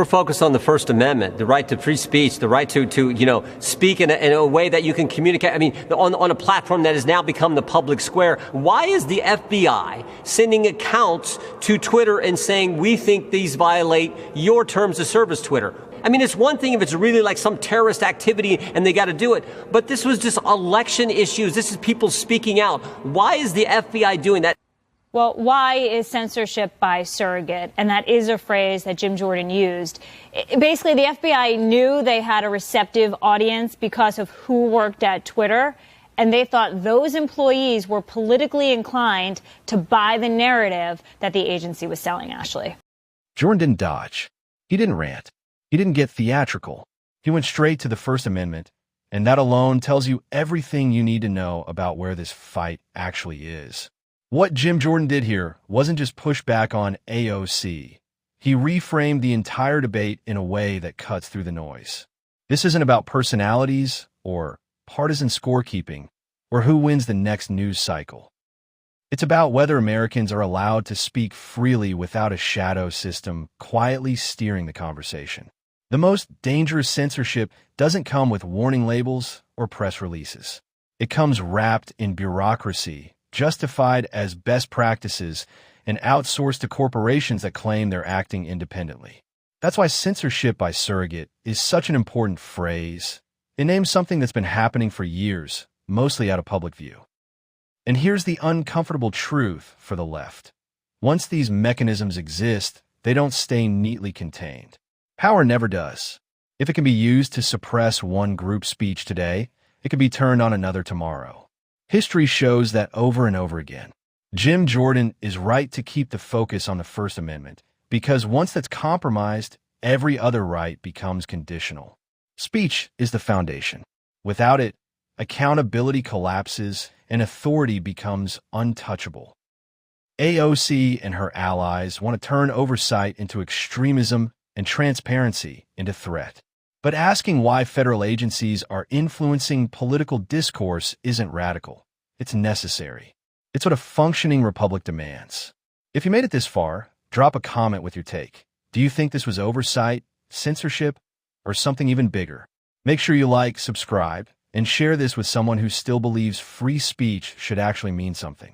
we're focused on the First Amendment, the right to free speech, the right to speak in a way that you can communicate. I mean, on a platform that has now become the public square. Why is the FBI sending accounts to Twitter and saying, we think these violate your terms of service, Twitter? I mean, it's one thing if it's really like some terrorist activity and they got to do it. But this was just election issues. This is people speaking out. Why is the FBI doing that? Well, why is censorship by surrogate? And that is a phrase that Jim Jordan used. Basically, the FBI knew they had a receptive audience because of who worked at Twitter. And they thought those employees were politically inclined to buy the narrative that the agency was selling, Ashley. Jordan didn't dodge. He didn't rant. He didn't get theatrical. He went straight to the First Amendment, and that alone tells you everything you need to know about where this fight actually is. What Jim Jordan did here wasn't just push back on AOC. He reframed the entire debate in a way that cuts through the noise. This isn't about personalities or partisan scorekeeping or who wins the next news cycle. It's about whether Americans are allowed to speak freely without a shadow system quietly steering the conversation. The most dangerous censorship doesn't come with warning labels or press releases. It comes wrapped in bureaucracy, justified as best practices, and outsourced to corporations that claim they're acting independently. That's why censorship by surrogate is such an important phrase. It names something that's been happening for years, mostly out of public view. And here's the uncomfortable truth for the left. Once these mechanisms exist, they don't stay neatly contained. Power never does. If it can be used to suppress one group's speech today, it can be turned on another tomorrow. History shows that over and over again. Jim Jordan is right to keep the focus on the First Amendment, because once that's compromised, every other right becomes conditional. Speech is the foundation. Without it, accountability collapses and authority becomes untouchable. AOC and her allies want to turn oversight into extremism and transparency into threat. But asking why federal agencies are influencing political discourse isn't radical. It's necessary. It's what a functioning republic demands. If you made it this far, drop a comment with your take. Do you think this was oversight, censorship, or something even bigger? Make sure you like, subscribe, and share this with someone who still believes free speech should actually mean something.